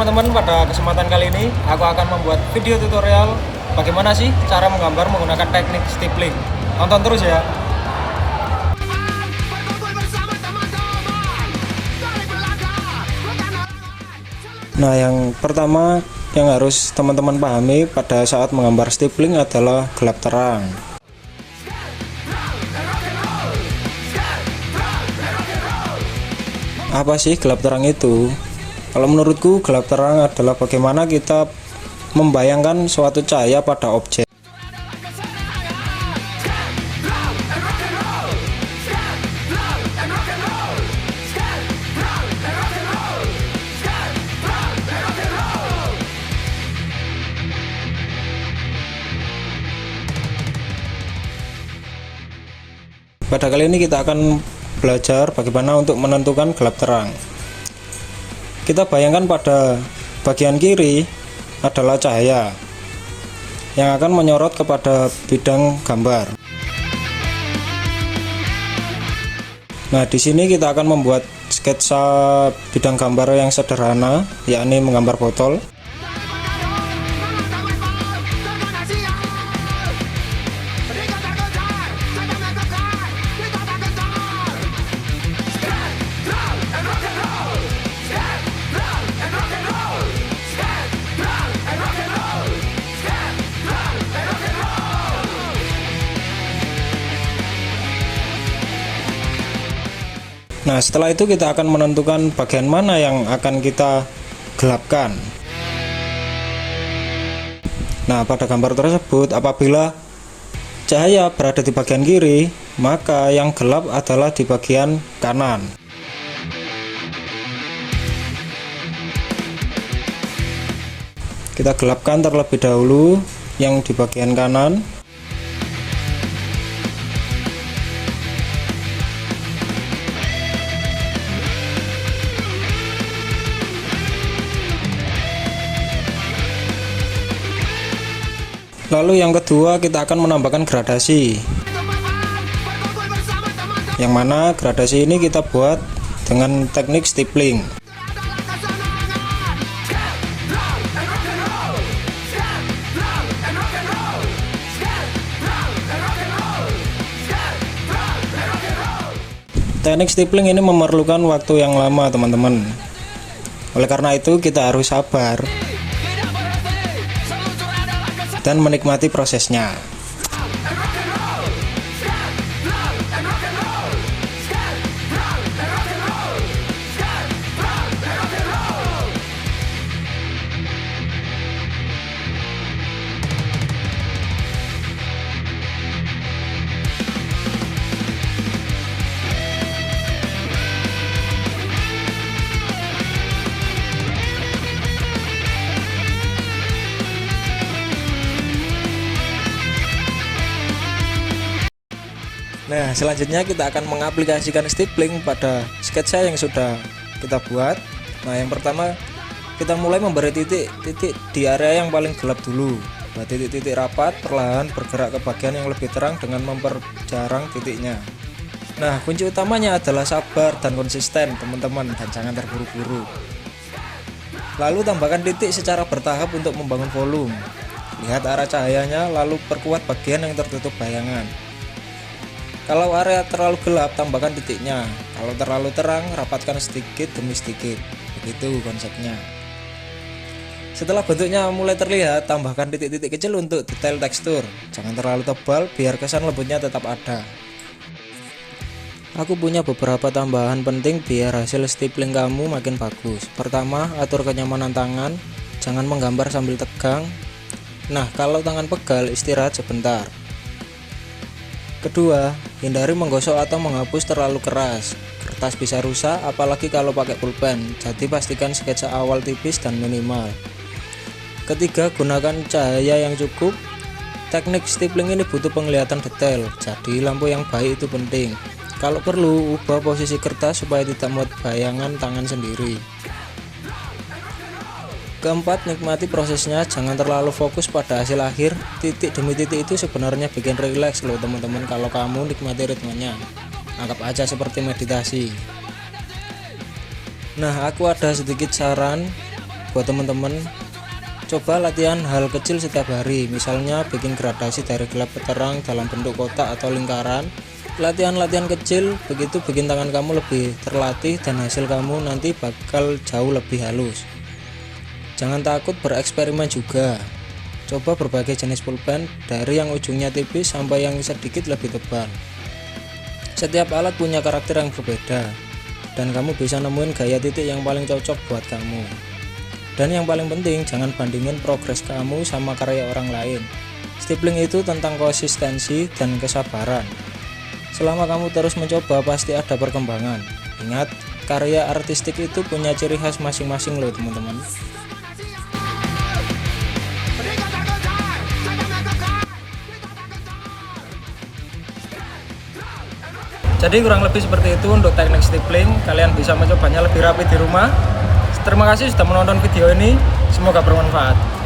teman-teman, pada kesempatan kali ini aku akan membuat video tutorial bagaimana sih cara menggambar menggunakan teknik stippling. Tonton terus ya. Nah, yang pertama yang harus teman-teman pahami pada saat menggambar stippling adalah gelap terang. Apa sih gelap terang itu? Kalau menurutku, gelap terang adalah bagaimana kita membayangkan suatu cahaya pada objek. Pada kali ini kita akan belajar bagaimana untuk menentukan gelap terang. Kita bayangkan pada bagian kiri adalah cahaya yang akan menyorot kepada bidang gambar. Nah, di sini kita akan membuat sketsa bidang gambar yang sederhana, yakni menggambar botol. Nah, setelah itu kita akan menentukan bagian mana yang akan kita gelapkan. Nah, pada gambar tersebut apabila cahaya berada di bagian kiri, maka yang gelap adalah di bagian kanan. Kita gelapkan terlebih dahulu yang di bagian kanan. Lalu yang kedua, kita akan menambahkan gradasi, yang mana gradasi ini kita buat dengan teknik stippling. Teknik stippling ini memerlukan waktu yang lama, teman-teman. Oleh karena itu kita harus sabar dan menikmati prosesnya. Nah, selanjutnya kita akan mengaplikasikan stippling pada sketsa yang sudah kita buat. Nah, yang pertama kita mulai memberi titik-titik di area yang paling gelap dulu. Nah, titik-titik rapat perlahan bergerak ke bagian yang lebih terang dengan memperjarang titiknya. Nah, kunci utamanya adalah sabar dan konsisten, teman-teman, dan jangan terburu-buru. Lalu tambahkan titik secara bertahap untuk membangun volume. Lihat arah cahayanya, lalu perkuat bagian yang tertutup bayangan. Kalau area terlalu gelap, tambahkan titiknya. Kalau terlalu terang, rapatkan sedikit demi sedikit. Begitu konsepnya. Setelah bentuknya mulai terlihat, tambahkan titik-titik kecil untuk detail tekstur. Jangan terlalu tebal biar kesan lembutnya tetap ada. Aku punya beberapa tambahan penting biar hasil stippling kamu makin bagus. Pertama, atur kenyamanan tangan. Jangan menggambar sambil tegang. Nah, kalau tangan pegal, istirahat sebentar. Kedua, hindari menggosok atau menghapus terlalu keras. Kertas bisa rusak, apalagi kalau pakai pulpen. Jadi pastikan sketsa awal tipis dan minimal. Ketiga, gunakan cahaya yang cukup. Teknik stippling ini butuh penglihatan detail, jadi lampu yang baik itu penting. Kalau perlu, ubah posisi kertas supaya tidak muat bayangan tangan sendiri. Keempat, nikmati prosesnya, jangan terlalu fokus pada hasil akhir. Titik demi titik itu sebenarnya bikin rileks loh teman-teman kalau kamu nikmati ritmenya. Anggap aja seperti meditasi. Nah, aku ada sedikit saran buat teman-teman, coba latihan hal kecil setiap hari, misalnya bikin gradasi dari gelap ke terang dalam bentuk kotak atau lingkaran. Latihan-latihan kecil begitu bikin tangan kamu lebih terlatih dan hasil kamu nanti bakal jauh lebih halus. Jangan takut bereksperimen juga. Coba berbagai jenis pulpen dari yang ujungnya tipis sampai yang sedikit lebih tebal. Setiap alat punya karakter yang berbeda dan kamu bisa nemuin gaya titik yang paling cocok buat kamu. Dan yang paling penting, jangan bandingin progres kamu sama karya orang lain. Stippling itu tentang konsistensi dan kesabaran. Selama kamu terus mencoba, pasti ada perkembangan. Ingat, karya artistik itu punya ciri khas masing-masing loh teman-teman. Jadi kurang lebih seperti itu untuk teknik stippling. Kalian bisa mencobanya lebih rapi di rumah. Terima kasih sudah menonton video ini, semoga bermanfaat.